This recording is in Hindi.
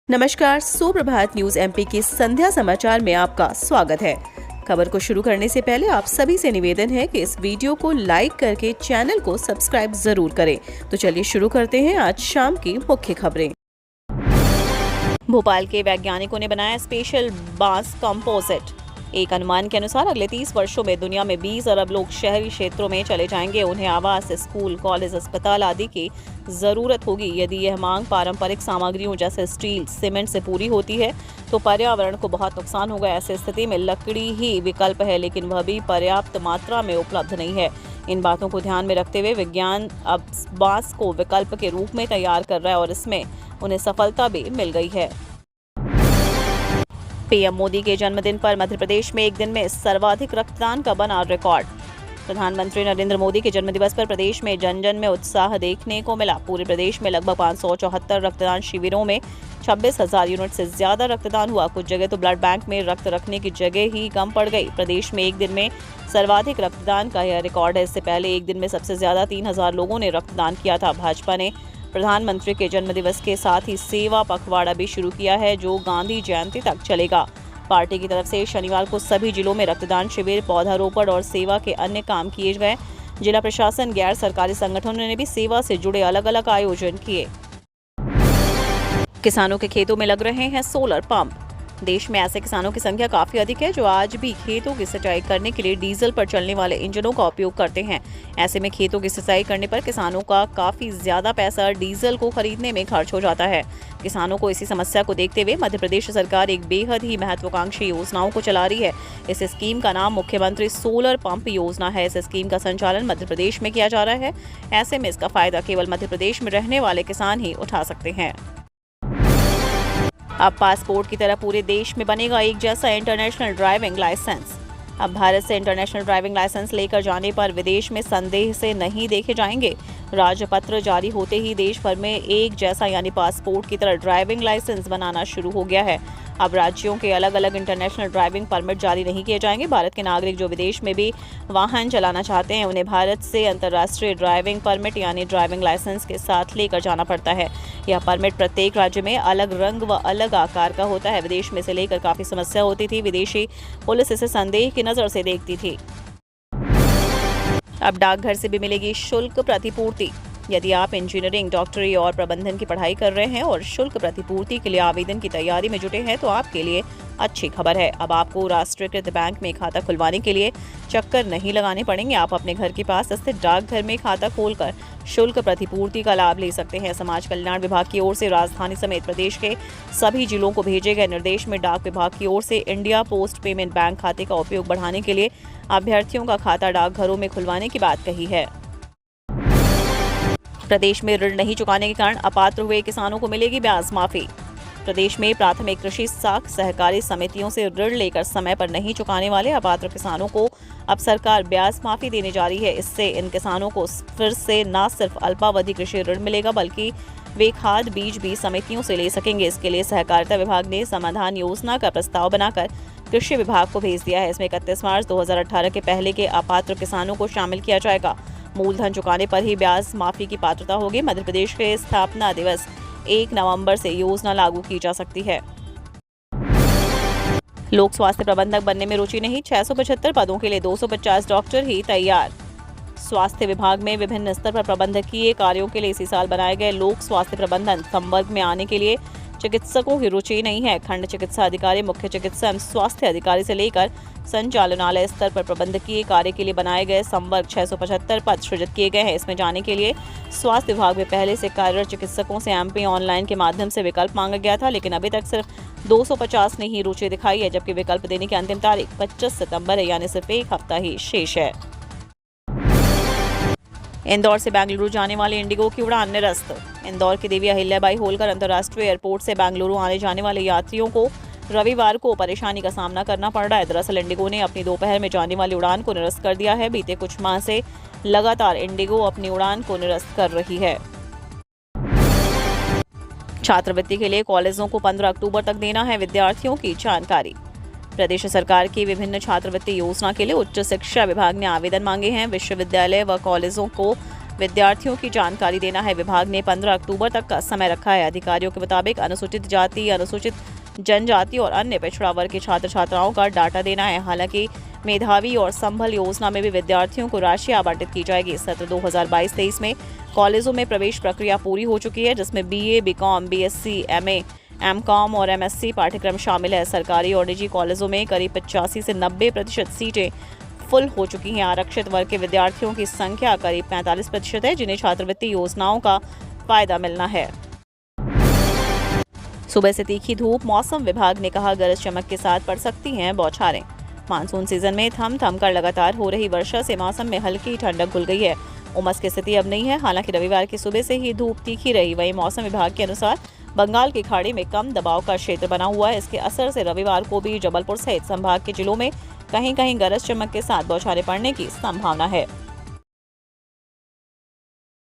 नमस्कार, सुप्रभात न्यूज एमपी के संध्या समाचार में आपका स्वागत है। खबर को शुरू करने से पहले आप सभी से निवेदन है कि इस वीडियो को लाइक करके चैनल को सब्सक्राइब जरूर करें। तो चलिए शुरू करते हैं आज शाम की मुख्य खबरें। भोपाल के वैज्ञानिकों ने बनाया स्पेशल बांस कंपोजिट। एक अनुमान के अनुसार अगले 30 वर्षों में दुनिया में 20 अरब लोग शहरी क्षेत्रों में चले जाएंगे। उन्हें आवास, स्कूल, कॉलेज, अस्पताल आदि की जरूरत होगी। यदि यह मांग पारंपरिक सामग्रियों जैसे स्टील, सीमेंट से पूरी होती है तो पर्यावरण को बहुत नुकसान होगा। ऐसी स्थिति में लकड़ी ही विकल्प है, लेकिन वह भी पर्याप्त मात्रा में उपलब्ध नहीं है। इन बातों को ध्यान में रखते हुए विज्ञान अब बांस को विकल्प के रूप में तैयार कर रहा है और इसमें उन्हें सफलता भी मिल गई है। पीएम मोदी के जन्मदिन पर मध्य प्रदेश में एक दिन में सर्वाधिक रक्तदान का बना रिकॉर्ड। प्रधानमंत्री नरेंद्र मोदी के जन्मदिवस पर प्रदेश में जन जन में उत्साह देखने को मिला। पूरे प्रदेश में लगभग 574 रक्तदान शिविरों में 26,000 यूनिट से ज्यादा रक्तदान हुआ। कुछ जगह तो ब्लड बैंक में रक्त रखने की जगह ही कम पड़ गई। प्रदेश में एक दिन में सर्वाधिक रक्तदान का यह रिकॉर्ड है। इससे पहले एक दिन में सबसे ज्यादा 3,000 लोगों ने रक्तदान किया था। भाजपा ने प्रधानमंत्री के जन्मदिवस के साथ ही सेवा पखवाड़ा भी शुरू किया है, जो गांधी जयंती तक चलेगा। पार्टी की तरफ से शनिवार को सभी जिलों में रक्तदान शिविर, पौधारोपण और सेवा के अन्य काम किए गए। जिला प्रशासन, गैर सरकारी संगठनों ने भी सेवा से जुड़े अलग अलग आयोजन किए। किसानों के खेतों में लग रहे हैं सोलर पंप। देश में ऐसे किसानों की संख्या काफी अधिक है जो आज भी खेतों की सिंचाई करने के लिए डीजल पर चलने वाले इंजनों का उपयोग करते हैं। ऐसे में खेतों की सिंचाई करने पर किसानों का काफी ज्यादा पैसा डीजल को खरीदने में खर्च हो जाता है। किसानों को इसी समस्या को देखते हुए मध्य प्रदेश सरकार एक बेहद ही महत्वाकांक्षी योजनाओं को चला रही है। इस स्कीम का नाम मुख्यमंत्री सोलर पंप योजना है। इस स्कीम का संचालन मध्य प्रदेश में किया जा रहा है। ऐसे में इसका फायदा केवल मध्य प्रदेश में रहने वाले किसान ही उठा सकते हैं। अब पासपोर्ट की तरह पूरे देश में बनेगा एक जैसा इंटरनेशनल ड्राइविंग लाइसेंस। अब भारत से इंटरनेशनल ड्राइविंग लाइसेंस लेकर जाने पर विदेश में संदेह से नहीं देखे जाएंगे। राजपत्र जारी होते ही देश भर में एक जैसा यानी पासपोर्ट की तरह ड्राइविंग लाइसेंस बनाना शुरू हो गया है। अब राज्यों के अलग अलग इंटरनेशनल ड्राइविंग परमिट जारी नहीं किए जाएंगे। भारत के नागरिक जो विदेश में भी वाहन चलाना चाहते हैं, उन्हें भारत से अंतर्राष्ट्रीय ड्राइविंग परमिट यानी ड्राइविंग लाइसेंस के साथ लेकर जाना पड़ता है। यह परमिट प्रत्येक राज्य में अलग रंग व अलग आकार का होता है। विदेश में इसे लेकर काफी समस्या होती थी। विदेशी पुलिस इसे संदेह की नजर से देखती थी। अब डाकघर से भी मिलेगी शुल्क प्रतिपूर्ति। यदि आप इंजीनियरिंग, डॉक्टरी और प्रबंधन की पढ़ाई कर रहे हैं और शुल्क प्रतिपूर्ति के लिए आवेदन की तैयारी में जुटे हैं तो आपके लिए अच्छी खबर है। अब आपको राष्ट्रीयकृत बैंक में खाता खुलवाने के लिए चक्कर नहीं लगाने पड़ेंगे। आप अपने घर के पास स्थित डाकघर में खाता खोलकर शुल्क प्रतिपूर्ति का लाभ ले सकते हैं। समाज कल्याण विभाग की ओर से राजधानी समेत प्रदेश के सभी जिलों को भेजे गए निर्देश में डाक विभाग की ओर से इंडिया पोस्ट पेमेंट बैंक खाते का उपयोग बढ़ाने के लिए अभ्यर्थियों का खाता डाकघरों में खुलवाने की बात कही है। प्रदेश में ऋण नहीं चुकाने के कारण अपात्र हुए किसानों को मिलेगी ब्याज माफी। प्रदेश में प्राथमिक कृषि साख सहकारी समितियों से ऋण लेकर समय पर नहीं चुकाने वाले अपात्र किसानों को अब सरकार ब्याज माफी देने जा रही है। इससे इन किसानों को फिर से न सिर्फ अल्पावधि कृषि ऋण मिलेगा बल्कि वे खाद बीज भी समितियों से ले सकेंगे। इसके लिए सहकारिता विभाग ने समाधान योजना का प्रस्ताव बनाकर कृषि विभाग को भेज दिया है। इसमें 31 मार्च 2018 के पहले के अपात्र किसानों को शामिल किया जाएगा। मूलधन चुकाने पर ही ब्याज माफी की पात्रता होगी। मध्य प्रदेश के स्थापना दिवस 1 नवंबर से योजना लागू की जा सकती है। लोक स्वास्थ्य प्रबंधक बनने में रुचि नहीं, 675 पदों के लिए 250 डॉक्टर ही तैयार। स्वास्थ्य विभाग में विभिन्न स्तर पर प्रबंधकीय कार्यों के लिए इसी साल बनाए गए लोक स्वास्थ्य प्रबंधन संवर्ग में आने के लिए चिकित्सकों की रुचि नहीं है। खंड चिकित्सा अधिकारी, मुख्य चिकित्सा एवं स्वास्थ्य अधिकारी से लेकर संचालनालय स्तर पर प्रबंधकीय कार्य के लिए बनाए गए संवर्ग 675 पद सृजित किए गए हैं। इसमें जाने के लिए स्वास्थ्य विभाग में पहले से कार्यरत चिकित्सकों से एमपी ऑनलाइन के माध्यम से विकल्प मांगा गया था, लेकिन अभी तक सिर्फ 250 ने ही रुचि दिखाई है, जबकि विकल्प देने की अंतिम तारीख 25 सितंबर है, यानी सिर्फ एक हफ्ता ही शेष है। इंदौर से बेंगलुरु जाने वाले इंडिगो की उड़ान निरस्त। इंदौर की देवी अहिल्याबाई होलकर अंतर्राष्ट्रीय एयरपोर्ट से बेंगलुरु आने जाने वाले यात्रियों को रविवार को परेशानी का सामना करना पड़ रहा है। दरअसल इंडिगो ने अपनी दोपहर में जाने वाली उड़ान को निरस्त कर दिया है। बीते कुछ माह से लगातार इंडिगो अपनी उड़ान को निरस्त कर रही है। छात्रवृत्ति के लिए कॉलेजों को 15 अक्टूबर तक देना है विद्यार्थियों की जानकारी। प्रदेश सरकार की विभिन्न छात्रवृत्ति योजना के लिए उच्च शिक्षा विभाग ने आवेदन मांगे हैं। विश्वविद्यालय व कॉलेजों को विद्यार्थियों की जानकारी देना है। विभाग ने 15 अक्टूबर तक का समय रखा है। अधिकारियों के मुताबिक अनुसूचित जाति, अनुसूचित जनजाति और अन्य पिछड़ा वर्ग के छात्र छात्राओं का डाटा देना है। हालांकि मेधावी और संबल योजना में भी विद्यार्थियों को राशि आवंटित की जाएगी। सत्र 2022-23 में कॉलेजों में प्रवेश प्रक्रिया पूरी हो चुकी है, जिसमें BA, BCom, BSc, MA, MCom और एमएससी पाठ्यक्रम शामिल है। सरकारी और निजी कॉलेजों में करीब 85 से 90% सीटें फुल हो चुकी हैं। आरक्षित वर्ग के विद्यार्थियों की संख्या करीब 45% है, जिन्हें छात्रवृत्ति योजनाओं का फायदा मिलना है। सुबह से तीखी धूप, मौसम विभाग ने कहा गरज चमक के साथ पड़ सकती हैं बौछारें। मानसून सीजन में थम थम कर लगातार हो रही वर्षा से मौसम में हल्की ठंडक घुल गई है। उमस की स्थिति अब नहीं है। हालांकि रविवार की सुबह से ही धूप तीखी रही। वहीं मौसम विभाग के अनुसार बंगाल की खाड़ी में कम दबाव का क्षेत्र बना हुआ है। इसके असर से रविवार को भी जबलपुर सहित संभाग के जिलों में कहीं कहीं गरज चमक के साथ बौछारें पड़ने की संभावना है।